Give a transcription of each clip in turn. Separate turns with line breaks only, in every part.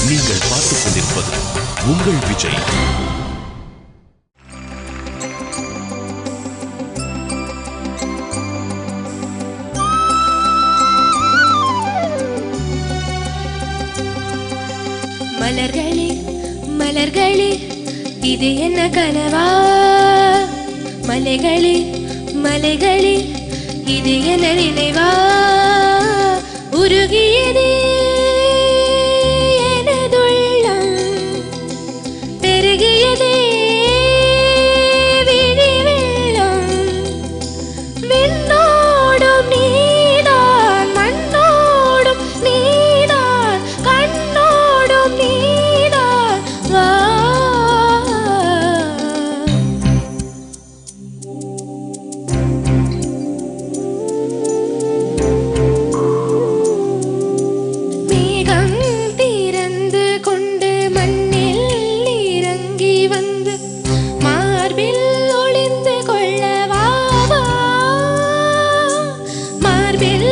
நீங்கள் பார்த்துக் கொண்டிருப்பது உங்கள் விஜய்.
மலர்களே மலர்களே இது என்ன கனவா? மலைகளே மலைகளே இது என்ன நினைவா? உருகியதே எனதுள்ளம், பெருகியதே விழி வெள்ளம். விண்ணோடும் நீதான், மண்ணோடும் நீதான், கண்ணோடும் நீதான். வா மேகம் திறந்து கொண்டு மண்ணில் இறங்கி வந்து மார்பில் ஒளிந்து கொள்ளவா? மார்பில்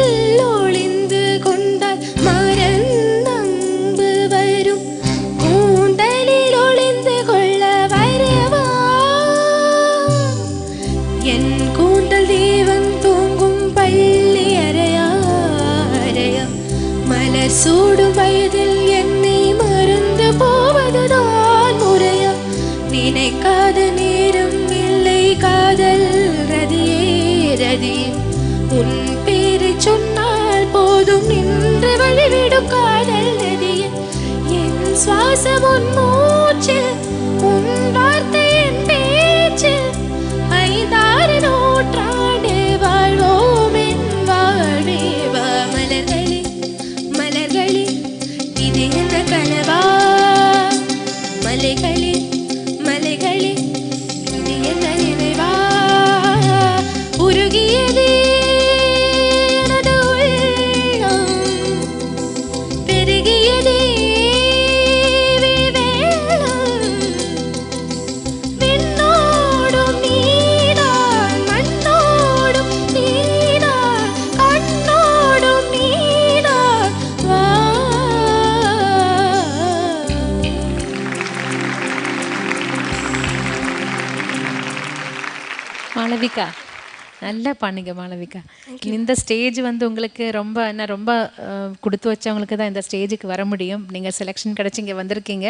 ஒளிந்து கொண்டால் மறந்தம்பு வரும், கூந்தலில் ஒளிந்து கொள்ள வரவா? என் கூந்தல் தேவன் தூங்கும் பள்ளி அறையா அறையா? மலர் சூடும் வயதில் என்னை மறந்து போவதுதான் முறையா? நினைக்காத நேரம் இல்லை காதல் ரதியே ரதியே. உன் பேரை சொன்னால் போதும் நின்று வழிவிடும் காதல் நதியே. என் சுவாசம் உன் மூச்சில், உன் வார்த்தை என் பேச்சில். 5-6 நூற்றாண்டு வாழ்வோம் என் வாழ்வே. வா மலர்களே மலர்களே இது என்ன கனவா? மலைகளே மலைகளே இது என்ன நினைவா? உருகியதே எனது உள்ளம், பெருகியதே விழிவெள்ளம். விண்ணோடும் நீதான், மண்ணோடும் நீதான், கண்ணோடும் நீதான். வா
மாளவிகா, நல்லா பண்ணுங்க மாளவிகா. இந்த ஸ்டேஜ் வந்து உங்களுக்கு ரொம்ப என்ன ரொம்ப கொடுத்து வச்சவங்களுக்கு தான் இந்த ஸ்டேஜுக்கு வர முடியும். நீங்கள் செலெக்ஷன் கிடச்சி இங்கே வந்திருக்கீங்க.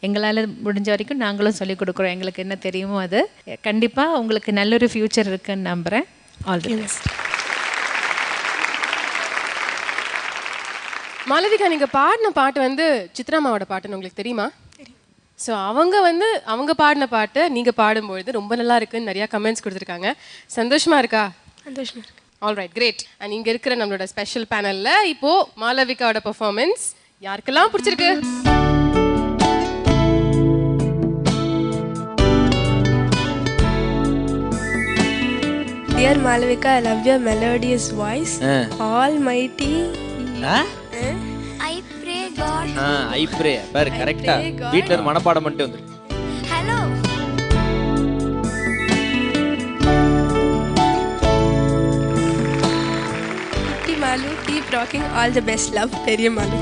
எங்களால் முடிஞ்ச வரைக்கும் நாங்களும் சொல்லிக் கொடுக்குறோம், எங்களுக்கு என்ன தெரியுமோ அது. கண்டிப்பாக உங்களுக்கு நல்லொரு ஃப்யூச்சர் இருக்குன்னு நம்புகிறேன். All the best.
மாளவிகா, நீங்கள் பாடின பாட்டு வந்து சித்ராமாவோட பாட்டுன்னு உங்களுக்கு தெரியுமா? ஸோ அவங்க பாடின பாட்டு நீங்கள் பாடும்பொழுது ரொம்ப நல்லா இருக்குன்னு நிறையா கமெண்ட்ஸ் கொடுத்துருக்காங்க. சந்தோஷமா இருக்கா?
சந்தோஷமா இருக்கு.
All right, great. அண்ட் இங்கே இருக்கிற நம்மளோட ஸ்பெஷல் பேனலில் இப்போது மாளவிகாவோட பெர்ஃபார்மன்ஸ் யாருக்கெல்லாம் பிடிச்சிருக்கு?
Dear Malavika, I love your melodious voice. Almighty.
I pray God.
I pray பாரு கரெக்டா வீட்ல இருந்து மனப்பாடம் பண்ணிட்டு வந்துரு.
Hello.
Malu, keep rocking. All the best. Love, Periya Malu.